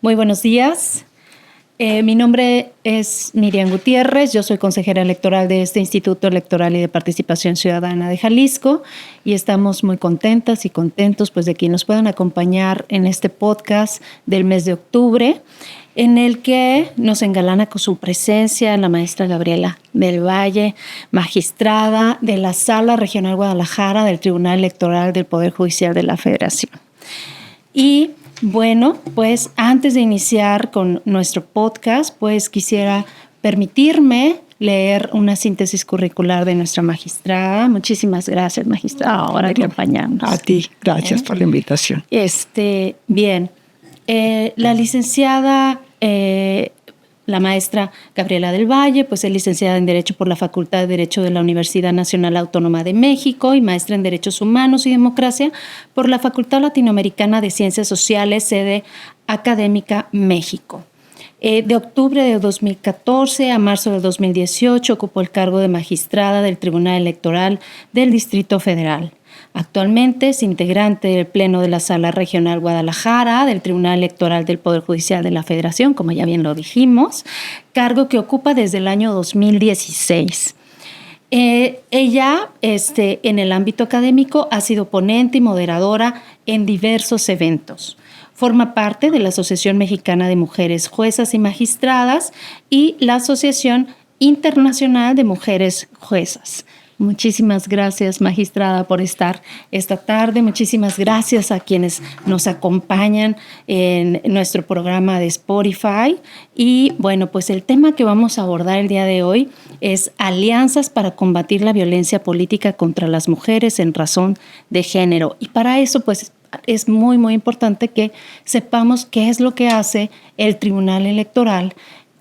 Muy buenos días. Mi nombre es Miriam Gutiérrez, yo soy consejera electoral de este Instituto Electoral y de Participación Ciudadana de Jalisco y estamos muy contentas y contentos pues, de que nos puedan acompañar en este podcast del mes de octubre, en el que nos engalana con su presencia la maestra Gabriela del Valle, magistrada de la Sala Regional Guadalajara del Tribunal Electoral del Poder Judicial de la Federación. Y bueno, pues antes de iniciar con nuestro podcast, pues quisiera permitirme leer una síntesis curricular de nuestra magistrada. Muchísimas gracias, magistrada, por acompañarnos. A ti, gracias por la invitación. Bien, la licenciada, la maestra Gabriela del Valle, pues es licenciada en Derecho por la Facultad de Derecho de la Universidad Nacional Autónoma de México y maestra en Derechos Humanos y Democracia por la Facultad Latinoamericana de Ciencias Sociales, sede Académica México. De octubre de 2014 a marzo de 2018 ocupó el cargo de magistrada del Tribunal Electoral del Distrito Federal. Actualmente es integrante del Pleno de la Sala Regional Guadalajara del Tribunal Electoral del Poder Judicial de la Federación, como ya bien lo dijimos, cargo que ocupa desde el año 2016. Ella, en el ámbito académico, ha sido ponente y moderadora en diversos eventos. Forma parte de la Asociación Mexicana de Mujeres Juezas y Magistradas y la Asociación Internacional de Mujeres Juezas. Muchísimas gracias, magistrada, por estar esta tarde. Muchísimas gracias a quienes nos acompañan en nuestro programa de Spotify. Y bueno, pues el tema que vamos a abordar el día de hoy es alianzas para combatir la violencia política contra las mujeres en razón de género. Y para eso, pues, es muy, muy importante que sepamos qué es lo que hace el Tribunal Electoral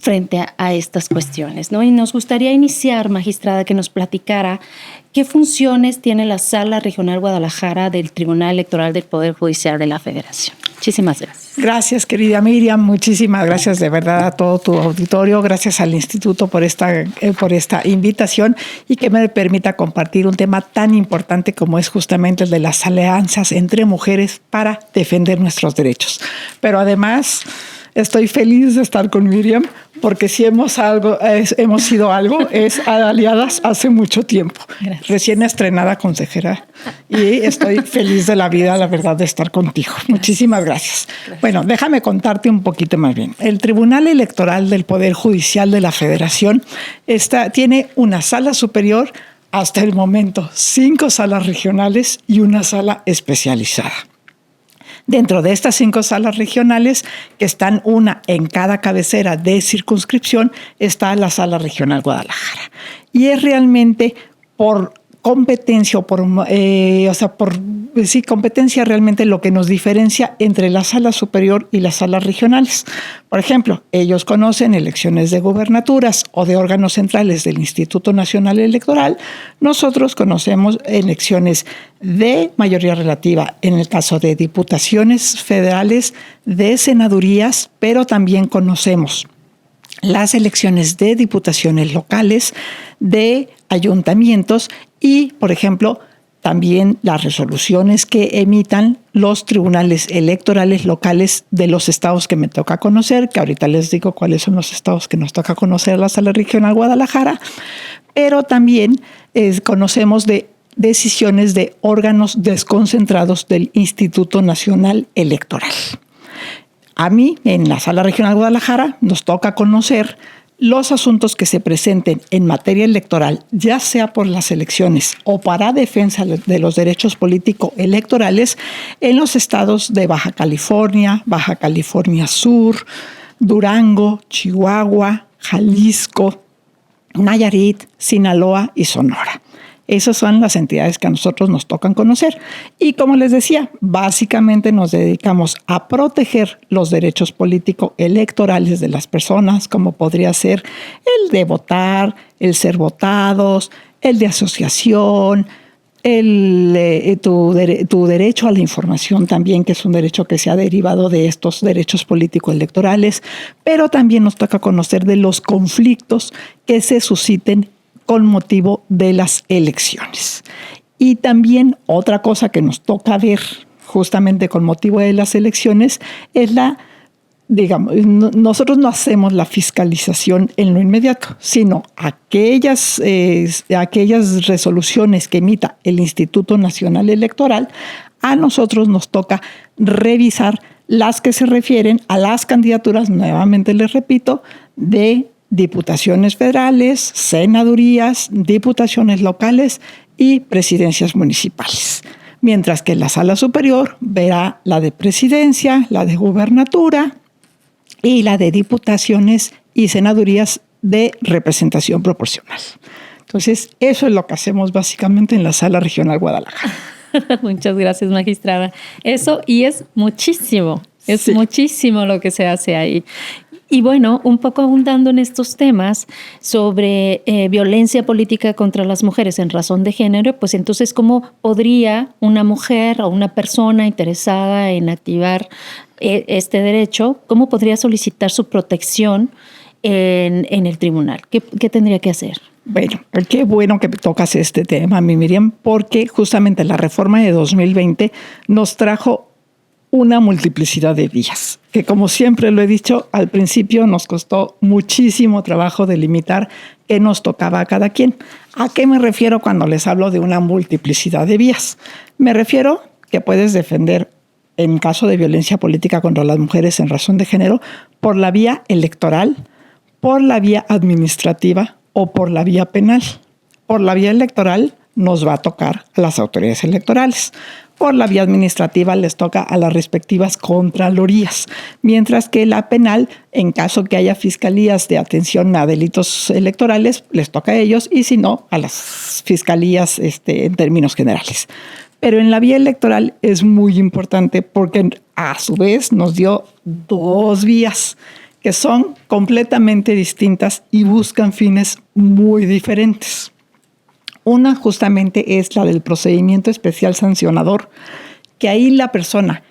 frente a estas cuestiones, ¿no? Y nos gustaría iniciar, magistrada, que nos platicara qué funciones tiene la Sala Regional Guadalajara del Tribunal Electoral del Poder Judicial de la Federación. Muchísimas gracias. Gracias, querida Miriam. Muchísimas gracias de verdad a todo tu auditorio. Gracias al Instituto por esta invitación y que me permita compartir un tema tan importante como es justamente el de las alianzas entre mujeres para defender nuestros derechos. Pero además, estoy feliz de estar con Miriam porque si hemos sido algo, es aliadas hace mucho tiempo. Gracias. Recién estrenada consejera y estoy feliz de la vida, la verdad, de estar contigo. Gracias. Muchísimas gracias. Bueno, déjame contarte un poquito más bien. El Tribunal Electoral del Poder Judicial de la Federación tiene una sala superior, hasta el momento 5 salas regionales y una sala especializada. Dentro de estas 5 salas regionales, que están una en cada cabecera de circunscripción, está la Sala Regional Guadalajara. Y es realmente por competencia competencia realmente lo que nos diferencia entre la sala superior y las salas regionales. Por ejemplo, ellos conocen elecciones de gubernaturas o de órganos centrales del Instituto Nacional Electoral. Nosotros conocemos elecciones de mayoría relativa en el caso de diputaciones federales, de senadurías, pero también conocemos las elecciones de diputaciones locales, de ayuntamientos y, por ejemplo, también las resoluciones que emitan los tribunales electorales locales de los estados que me toca conocer, que ahorita les digo cuáles son los estados que nos toca conocer a la Sala Regional Guadalajara, pero también conocemos de decisiones de órganos desconcentrados del Instituto Nacional Electoral. A mí, en la Sala Regional Guadalajara, nos toca conocer los asuntos que se presenten en materia electoral, ya sea por las elecciones o para defensa de los derechos político-electorales en los estados de Baja California Sur, Durango, Chihuahua, Jalisco, Nayarit, Sinaloa y Sonora. Esas son las entidades que a nosotros nos tocan conocer. Y como les decía, básicamente nos dedicamos a proteger los derechos político-electorales de las personas, como podría ser el de votar, el ser votados, el de asociación, tu derecho a la información también, que es un derecho que se ha derivado de estos derechos político-electorales, pero también nos toca conocer de los conflictos que se susciten con motivo de las elecciones. Y también otra cosa que nos toca ver justamente con motivo de las elecciones es la digamos, nosotros no hacemos la fiscalización en lo inmediato, sino aquellas resoluciones que emita el Instituto Nacional Electoral, a nosotros nos toca revisar las que se refieren a las candidaturas, nuevamente les repito, de diputaciones federales, senadurías, diputaciones locales y presidencias municipales. Mientras que la Sala Superior verá la de presidencia, la de gubernatura y la de diputaciones y senadurías de representación proporcional. Entonces, eso es lo que hacemos básicamente en la Sala Regional Guadalajara. Muchas gracias, magistrada. Eso, y es muchísimo lo que se hace ahí. Y bueno, un poco abundando en estos temas sobre violencia política contra las mujeres en razón de género, pues entonces, ¿cómo podría una mujer o una persona interesada en activar este derecho, cómo podría solicitar su protección en el tribunal? ¿Qué tendría que hacer? Bueno, qué bueno que tocas este tema, Miriam, porque justamente la reforma de 2020 nos trajo una multiplicidad de vías, que como siempre lo he dicho, al principio nos costó muchísimo trabajo delimitar qué nos tocaba a cada quien. ¿A qué me refiero cuando les hablo de una multiplicidad de vías? Me refiero que puedes defender, en caso de violencia política contra las mujeres en razón de género, por la vía electoral, por la vía administrativa o por la vía penal. Por la vía electoral nos va a tocar a las autoridades electorales. Por la vía administrativa les toca a las respectivas contralorías, mientras que la penal, en caso que haya fiscalías de atención a delitos electorales, les toca a ellos, y si no, a las fiscalías en términos generales. Pero en la vía electoral es muy importante porque a su vez nos dio dos vías que son completamente distintas y buscan fines muy diferentes. Una justamente es la del procedimiento especial sancionador, que ahí la persona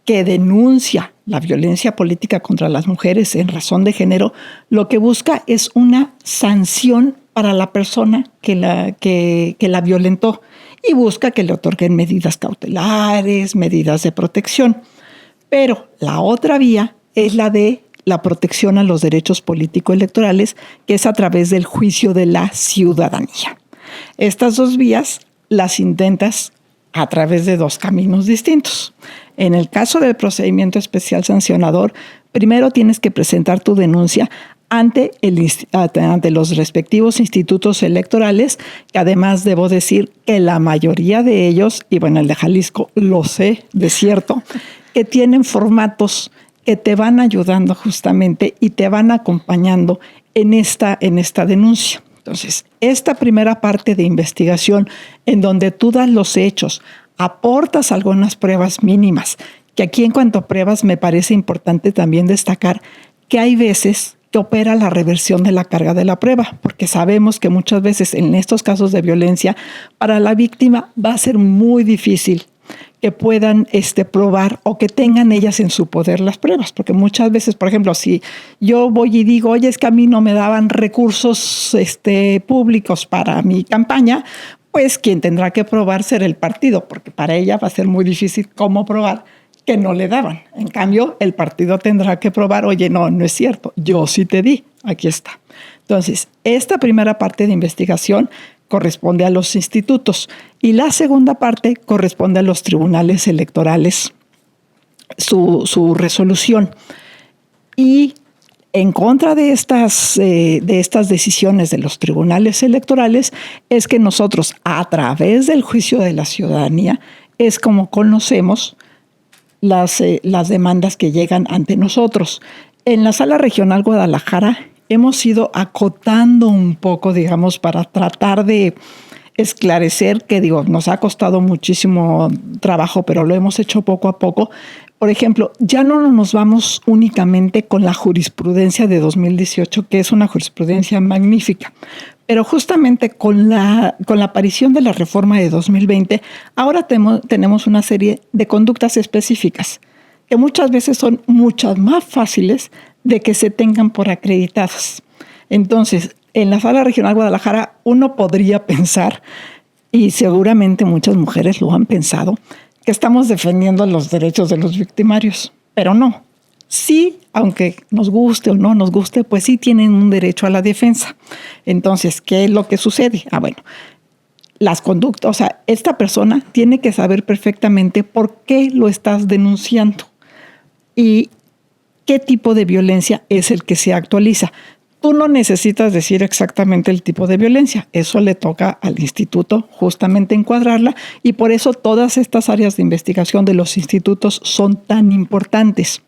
que denuncia la violencia política contra las mujeres en razón de género, lo que busca es una sanción para la persona que la violentó y busca que le otorguen medidas cautelares, medidas de protección. Pero la otra vía es la de la protección a los derechos político-electorales, que es a través del juicio de la ciudadanía. Estas dos vías las intentas a través de dos caminos distintos. En el caso del procedimiento especial sancionador, primero tienes que presentar tu denuncia ante los respectivos institutos electorales, que además debo decir que la mayoría de ellos, y bueno, el de Jalisco lo sé de cierto, que tienen formatos que te van ayudando justamente y te van acompañando en esta denuncia. Entonces, esta primera parte de investigación en donde tú das los hechos, aportas algunas pruebas mínimas, que aquí en cuanto a pruebas me parece importante también destacar que hay veces que opera la reversión de la carga de la prueba, porque sabemos que muchas veces en estos casos de violencia para la víctima va a ser muy difícil que puedan probar o que tengan ellas en su poder las pruebas, porque muchas veces, por ejemplo, si yo voy y digo, oye, es que a mí no me daban recursos públicos para mi campaña, pues quien tendrá que probar será el partido, porque para ella va a ser muy difícil cómo probar que no le daban. En cambio, el partido tendrá que probar, oye, no es cierto, yo sí te di, aquí está. Entonces, esta primera parte de investigación corresponde a los institutos y la segunda parte corresponde a los tribunales electorales, su resolución. Y en contra de estas decisiones de los tribunales electorales es que nosotros, a través del juicio de la ciudadanía, es como conocemos las demandas que llegan ante nosotros. En la Sala Regional Guadalajara hemos ido acotando un poco, digamos, para tratar de esclarecer, que nos ha costado muchísimo trabajo, pero lo hemos hecho poco a poco. Por ejemplo, ya no nos vamos únicamente con la jurisprudencia de 2018, que es una jurisprudencia magnífica, pero justamente con la aparición de la reforma de 2020, ahora tenemos una serie de conductas específicas que muchas veces son muchas más fáciles de que se tengan por acreditadas. Entonces, en la Sala Regional Guadalajara uno podría pensar, y seguramente muchas mujeres lo han pensado, que estamos defendiendo los derechos de los victimarios, pero no. sí, aunque nos guste o no nos guste, pues sí tienen un derecho a la defensa. Entonces, ¿qué es lo que sucede? Bueno, las conductas, o sea, esta persona tiene que saber perfectamente por qué lo estás denunciando y qué tipo de violencia es el que se actualiza. Tú no necesitas decir exactamente el tipo de violencia, eso le toca al instituto justamente encuadrarla, y por eso todas estas áreas de investigación de los institutos son tan importantes.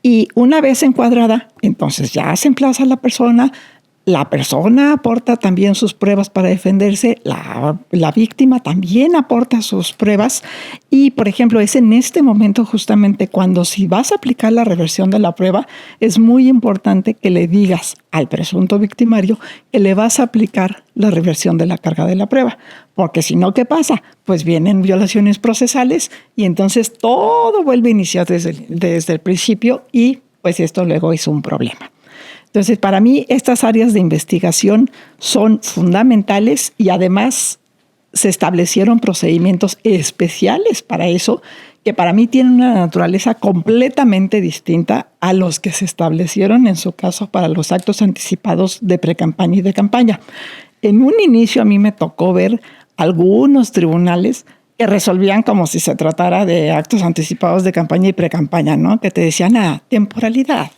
Y una vez encuadrada, entonces ya se emplaza a la persona aporta también sus pruebas para defenderse, la víctima también aporta sus pruebas, y por ejemplo es en este momento justamente cuando, si vas a aplicar la reversión de la prueba, es muy importante que le digas al presunto victimario que le vas a aplicar la reversión de la carga de la prueba, porque si no, ¿qué pasa? Pues vienen violaciones procesales y entonces todo vuelve a iniciar desde el principio, y pues esto luego es un problema. Entonces, para mí, estas áreas de investigación son fundamentales, y además se establecieron procedimientos especiales para eso, que para mí tienen una naturaleza completamente distinta a los que se establecieron en su caso para los actos anticipados de precampaña y de campaña. En un inicio a mí me tocó ver algunos tribunales que resolvían como si se tratara de actos anticipados de campaña y precampaña, ¿no? Que te decían, temporalidad,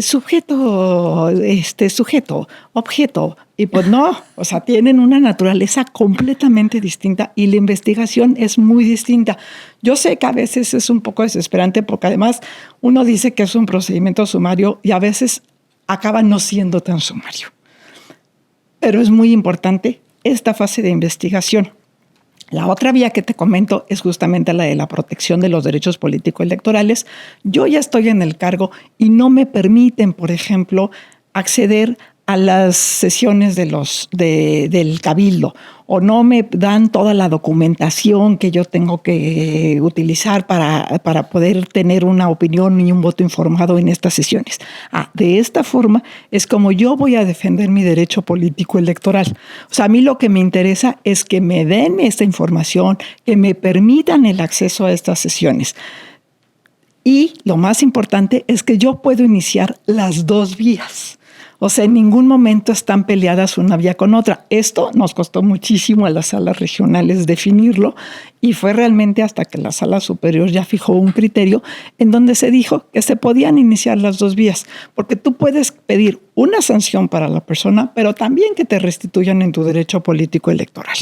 sujeto, objeto. Y pues no, o sea, tienen una naturaleza completamente distinta y la investigación es muy distinta. Yo sé que a veces es un poco desesperante porque además uno dice que es un procedimiento sumario y a veces acaba no siendo tan sumario. Pero es muy importante esta fase de investigación. La otra vía que te comento es justamente la de la protección de los derechos político-electorales. Yo ya estoy en el cargo y no me permiten, por ejemplo, acceder a las sesiones del Cabildo, o no me dan toda la documentación que yo tengo que utilizar para poder tener una opinión y un voto informado en estas sesiones. De esta forma es como yo voy a defender mi derecho político electoral. O sea, a mí lo que me interesa es que me den esta información, que me permitan el acceso a estas sesiones. Y lo más importante es que yo puedo iniciar las dos vías. O sea, en ningún momento están peleadas una vía con otra. Esto nos costó muchísimo a las salas regionales definirlo, y fue realmente hasta que la sala superior ya fijó un criterio en donde se dijo que se podían iniciar las dos vías, porque tú puedes pedir una sanción para la persona, pero también que te restituyan en tu derecho político electoral.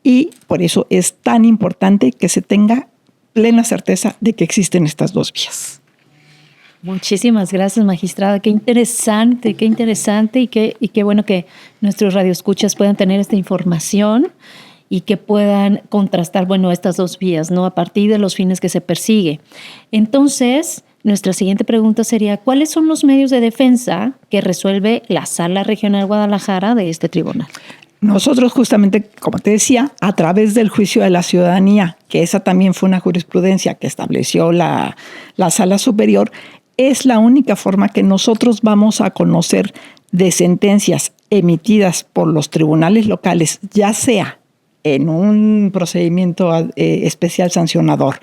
Y por eso es tan importante que se tenga plena certeza de que existen estas dos vías. Muchísimas gracias, magistrada. Qué interesante y qué bueno que nuestros radioescuchas puedan tener esta información y que puedan contrastar, estas dos vías, ¿no? A partir de los fines que se persigue. Entonces, nuestra siguiente pregunta sería, ¿cuáles son los medios de defensa que resuelve la Sala Regional Guadalajara de este tribunal? Nosotros justamente, como te decía, a través del juicio de la ciudadanía, que esa también fue una jurisprudencia que estableció la Sala Superior, es la única forma que nosotros vamos a conocer de sentencias emitidas por los tribunales locales, ya sea en un procedimiento especial sancionador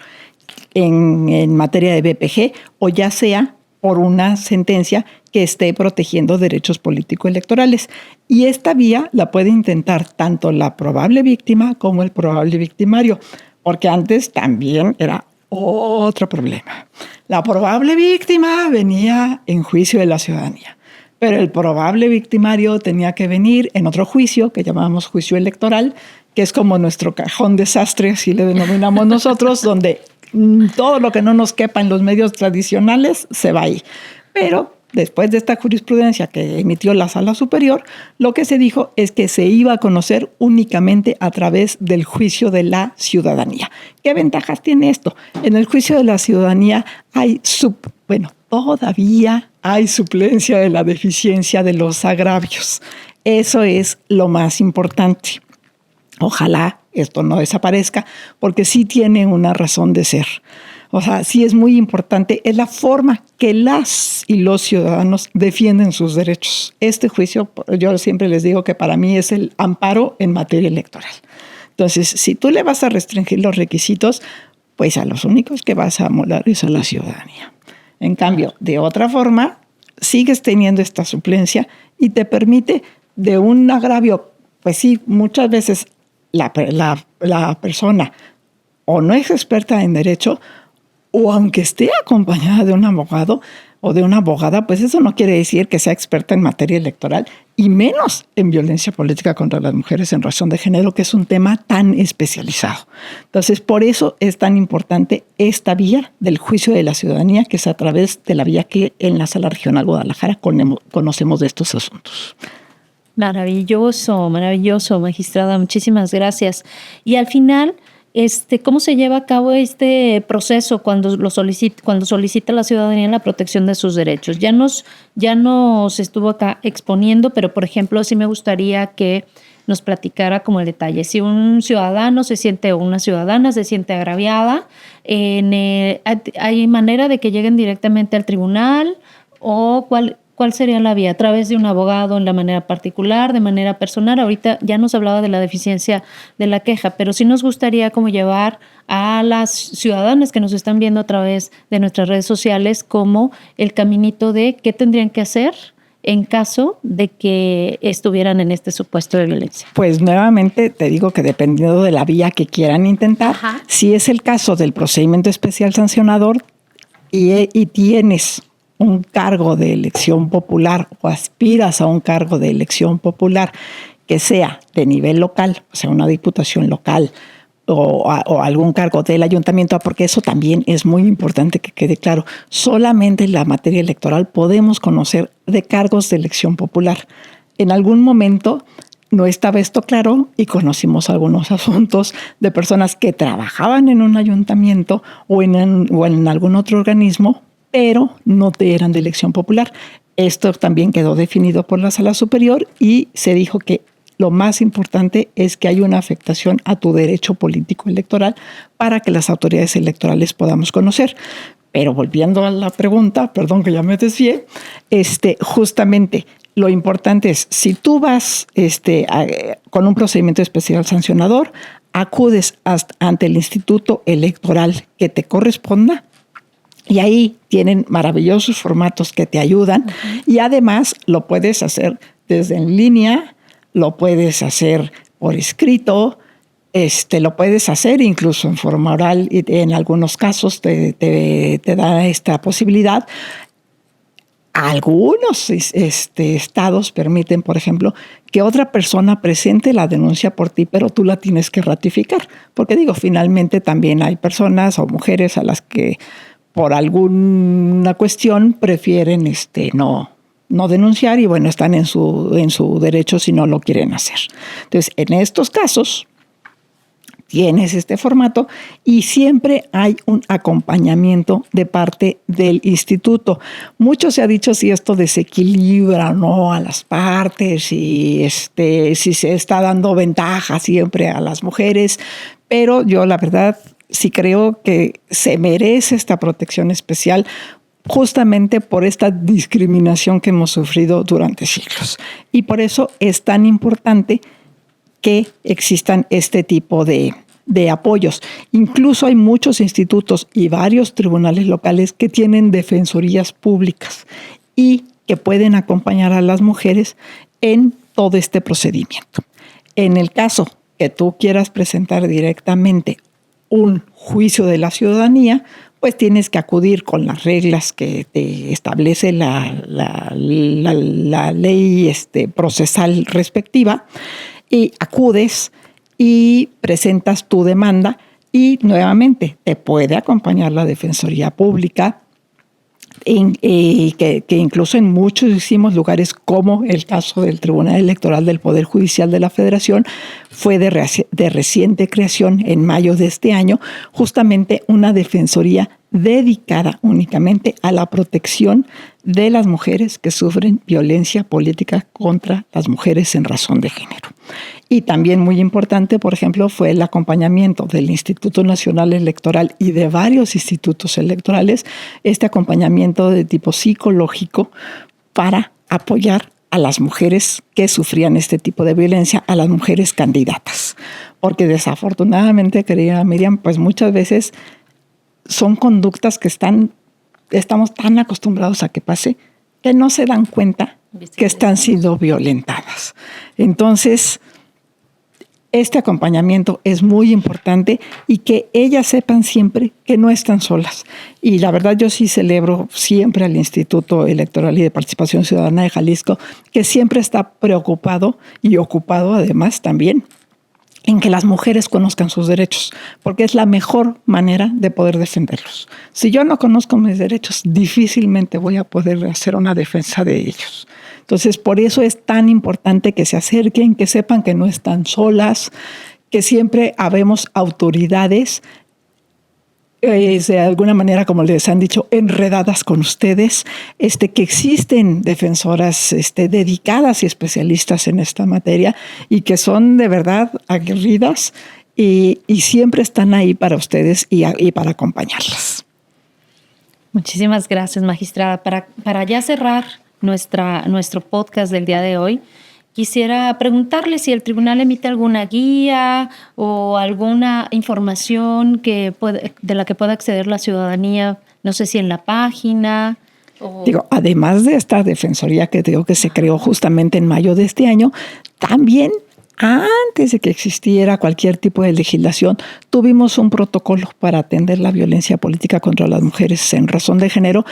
en materia de BPG, o ya sea por una sentencia que esté protegiendo derechos político-electorales. Y esta vía la puede intentar tanto la probable víctima como el probable victimario, porque antes también era otro problema. La probable víctima venía en juicio de la ciudadanía, pero el probable victimario tenía que venir en otro juicio que llamamos juicio electoral, que es como nuestro cajón desastre, así le denominamos nosotros, donde todo lo que no nos quepa en los medios tradicionales se va ahí. Pero después de esta jurisprudencia que emitió la Sala Superior, lo que se dijo es que se iba a conocer únicamente a través del juicio de la ciudadanía. ¿Qué ventajas tiene esto? En el juicio de la ciudadanía todavía hay suplencia de la deficiencia de los agravios. Eso es lo más importante. Ojalá esto no desaparezca, porque sí tiene una razón de ser. O sea, sí es muy importante, es la forma que las y los ciudadanos defienden sus derechos. Este juicio, yo siempre les digo que para mí es el amparo en materia electoral. Entonces, si tú le vas a restringir los requisitos, pues a los únicos que vas a amolar es a la ciudadanía. En cambio, de otra forma, sigues teniendo esta suplencia y te permite de un agravio, pues sí, muchas veces la persona o no es experta en derecho, o aunque esté acompañada de un abogado o de una abogada, pues eso no quiere decir que sea experta en materia electoral y menos en violencia política contra las mujeres en razón de género, que es un tema tan especializado. Entonces, por eso es tan importante esta vía del juicio de la ciudadanía, que es a través de la vía que en la Sala Regional Guadalajara conocemos de estos asuntos. Maravilloso, maravilloso, magistrada. Muchísimas gracias. Y al final, ¿cómo se lleva a cabo este proceso cuando solicita la ciudadanía la protección de sus derechos? Ya nos estuvo acá exponiendo, pero por ejemplo, sí me gustaría que nos platicara como el detalle. Si un ciudadano o una ciudadana se siente agraviada, ¿hay manera de que lleguen directamente al tribunal o cuál sería la vía? ¿A través de un abogado en la manera particular, de manera personal? Ahorita ya nos hablaba de la deficiencia de la queja, pero sí nos gustaría como llevar a las ciudadanas que nos están viendo a través de nuestras redes sociales como el caminito de qué tendrían que hacer en caso de que estuvieran en este supuesto de violencia. Pues nuevamente te digo que dependiendo de la vía que quieran intentar, si es el caso del procedimiento especial sancionador y tienes un cargo de elección popular o aspiras a un cargo de elección popular que sea de nivel local, o sea, una diputación local o algún cargo del ayuntamiento, porque eso también es muy importante que quede claro. Solamente en la materia electoral podemos conocer de cargos de elección popular. En algún momento no estaba esto claro y conocimos algunos asuntos de personas que trabajaban en un ayuntamiento o en algún otro organismo, pero no eran de elección popular. Esto también quedó definido por la Sala Superior y se dijo que lo más importante es que hay una afectación a tu derecho político electoral para que las autoridades electorales podamos conocer. Pero volviendo a la pregunta, perdón que ya me desvié, justamente lo importante es, si tú vas con un procedimiento especial sancionador, acudes ante el instituto electoral que te corresponda, y ahí tienen maravillosos formatos que te ayudan. Y además lo puedes hacer desde en línea, lo puedes hacer por escrito, lo puedes hacer incluso en forma oral y en algunos casos te da esta posibilidad. Algunos estados permiten, por ejemplo, que otra persona presente la denuncia por ti, pero tú la tienes que ratificar. Porque finalmente también hay personas o mujeres a las que por alguna cuestión prefieren no denunciar y bueno, están en su derecho si no lo quieren hacer. Entonces, en estos casos tienes este formato y siempre hay un acompañamiento de parte del instituto. Mucho se ha dicho si esto desequilibra o no a las partes, si se está dando ventaja siempre a las mujeres, pero yo la verdad sí creo que se merece esta protección especial justamente por esta discriminación que hemos sufrido durante siglos. Y por eso es tan importante que existan este tipo de apoyos. Incluso hay muchos institutos y varios tribunales locales que tienen defensorías públicas y que pueden acompañar a las mujeres en todo este procedimiento. En el caso que tú quieras presentar directamente un juicio de la ciudadanía, pues tienes que acudir con las reglas que te establece la ley procesal respectiva y acudes y presentas tu demanda y nuevamente te puede acompañar la Defensoría Pública, que incluso en muchísimos lugares, como el caso del Tribunal Electoral del Poder Judicial de la Federación, fue de reciente creación en mayo de este año, justamente una defensoría dedicada únicamente a la protección de las mujeres que sufren violencia política contra las mujeres en razón de género. Y también muy importante, por ejemplo, fue el acompañamiento del Instituto Nacional Electoral y de varios institutos electorales, este acompañamiento de tipo psicológico para apoyar a las mujeres que sufrían este tipo de violencia, a las mujeres candidatas. Porque desafortunadamente, querida Miriam, pues muchas veces son conductas que están estamos tan acostumbrados a que pase que no se dan cuenta que están siendo violentadas. Entonces, este acompañamiento es muy importante y que ellas sepan siempre que no están solas. Y la verdad yo sí celebro siempre al Instituto Electoral y de Participación Ciudadana de Jalisco, que siempre está preocupado y ocupado además también en que las mujeres conozcan sus derechos, porque es la mejor manera de poder defenderlos. Si yo no conozco mis derechos, difícilmente voy a poder hacer una defensa de ellos. Entonces, por eso es tan importante que se acerquen, que sepan que no están solas, que siempre habemos autoridades, de alguna manera, como les han dicho, enredadas con ustedes, que existen defensoras dedicadas y especialistas en esta materia y que son de verdad aguerridas y siempre están ahí para ustedes y para acompañarlas. Muchísimas gracias, magistrada. Para ya cerrar nuestro podcast del día de hoy, quisiera preguntarle si el tribunal emite alguna guía o alguna información de la que pueda acceder la ciudadanía, no sé si en la página. Además de esta defensoría que digo que se creó justamente en mayo de este año, también antes de que existiera cualquier tipo de legislación, tuvimos un protocolo para atender la violencia política contra las mujeres en razón de género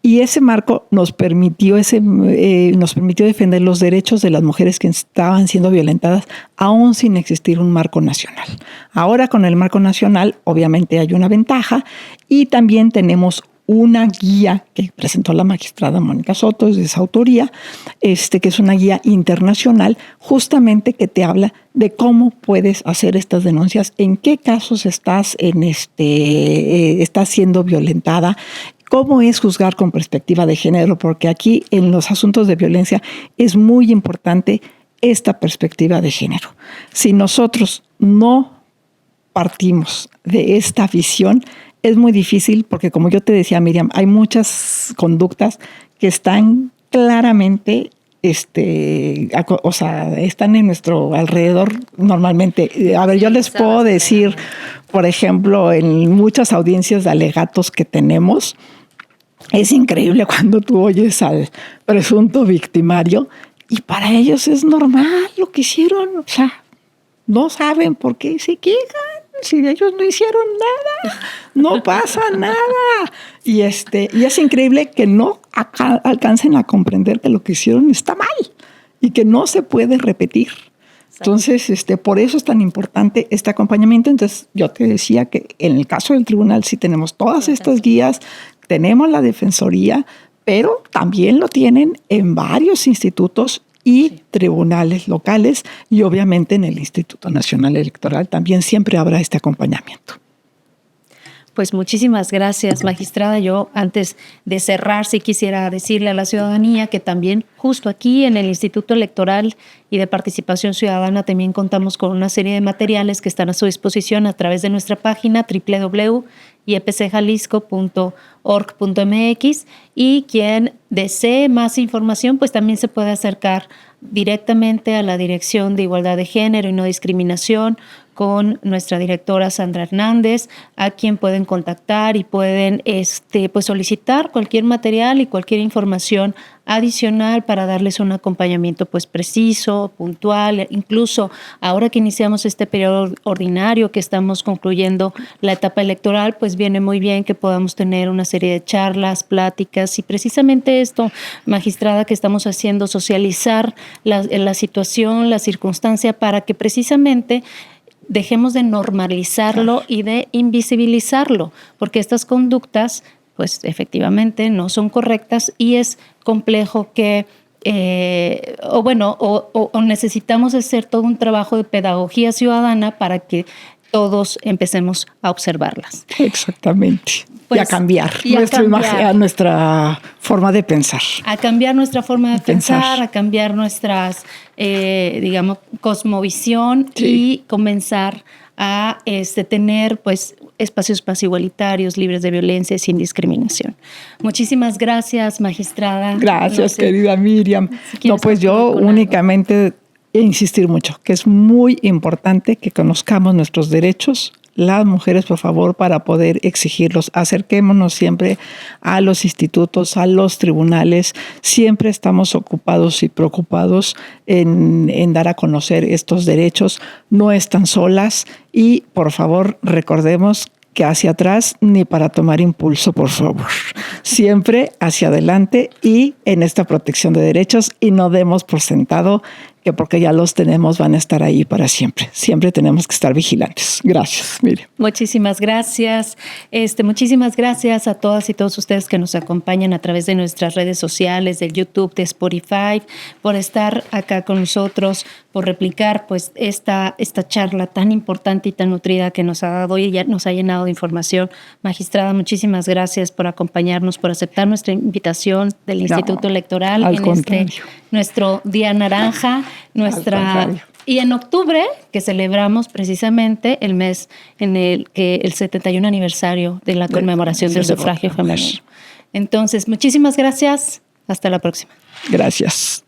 y ese marco nos permitió defender los derechos de las mujeres que estaban siendo violentadas aún sin existir un marco nacional. Ahora con el marco nacional obviamente hay una ventaja y también tenemos una guía que presentó la magistrada Mónica Soto, es de esa autoría, que es una guía internacional justamente que te habla de cómo puedes hacer estas denuncias, en qué casos estás siendo violentada, cómo es juzgar con perspectiva de género, porque aquí en los asuntos de violencia es muy importante esta perspectiva de género. Si nosotros no partimos de esta visión, es muy difícil porque, como yo te decía, Miriam, hay muchas conductas que están claramente, están en nuestro alrededor normalmente. A ver, yo les puedo decir, por ejemplo, en muchas audiencias de alegatos que tenemos, es increíble cuando tú oyes al presunto victimario y para ellos es normal lo que hicieron. O sea, no saben por qué se quejan. Si ellos no hicieron nada, no pasa nada. Y es increíble que no alcancen a comprender que lo que hicieron está mal y que no se puede repetir. Entonces, por eso es tan importante este acompañamiento. Entonces, yo te decía que en el caso del tribunal sí tenemos todas estas guías, tenemos la defensoría, pero también lo tienen en varios institutos y tribunales locales y obviamente en el Instituto Nacional Electoral también siempre habrá este acompañamiento. Pues muchísimas gracias, magistrada. Yo antes de cerrar sí quisiera decirle a la ciudadanía que también justo aquí en el Instituto Electoral y de Participación Ciudadana también contamos con una serie de materiales que están a su disposición a través de nuestra página www.iepcjalisco.org.mx y quien desee más información pues también se puede acercar directamente a la Dirección de Igualdad de Género y No Discriminación con nuestra directora Sandra Hernández, a quien pueden contactar y pueden pues solicitar cualquier material y cualquier información adicional para darles un acompañamiento pues preciso, puntual. Incluso ahora que iniciamos este periodo ordinario, que estamos concluyendo la etapa electoral, pues viene muy bien que podamos tener una serie de charlas, pláticas y precisamente esto, magistrada, que estamos haciendo, socializar la situación, la circunstancia para que precisamente dejemos de normalizarlo y de invisibilizarlo, porque estas conductas, pues efectivamente no son correctas y es complejo que, o necesitamos hacer todo un trabajo de pedagogía ciudadana para que todos empecemos a observarlas. Exactamente. Pues, y a cambiar nuestra forma de pensar. A cambiar nuestra forma de pensar, a cambiar nuestras, cosmovisión y comenzar a tener pues espacios más igualitarios, libres de violencia y sin discriminación. Muchísimas gracias, magistrada. Gracias, querida Miriam. Pues yo únicamente insistir mucho, que es muy importante que conozcamos nuestros derechos, las mujeres, por favor, para poder exigirlos. Acerquémonos siempre a los institutos, a los tribunales. Siempre estamos ocupados y preocupados en dar a conocer estos derechos. No están solas y, por favor, recordemos que hacia atrás ni para tomar impulso, por favor. Siempre hacia adelante y en esta protección de derechos, y no demos por sentado que porque ya los tenemos van a estar ahí para siempre. Siempre tenemos que estar vigilantes. Gracias, Miriam. Muchísimas gracias. Muchísimas gracias a todas y todos ustedes que nos acompañan a través de nuestras redes sociales, del YouTube, de Spotify, por estar acá con nosotros, por replicar pues esta charla tan importante y tan nutrida que nos ha dado y ya nos ha llenado de información. Magistrada, muchísimas gracias por acompañarnos, por aceptar nuestra invitación del Instituto Electoral en nuestro Día Naranja. Y en octubre, que celebramos precisamente el mes en el 71 aniversario de la conmemoración del sufragio femenino. Entonces, muchísimas gracias. Hasta la próxima. Gracias.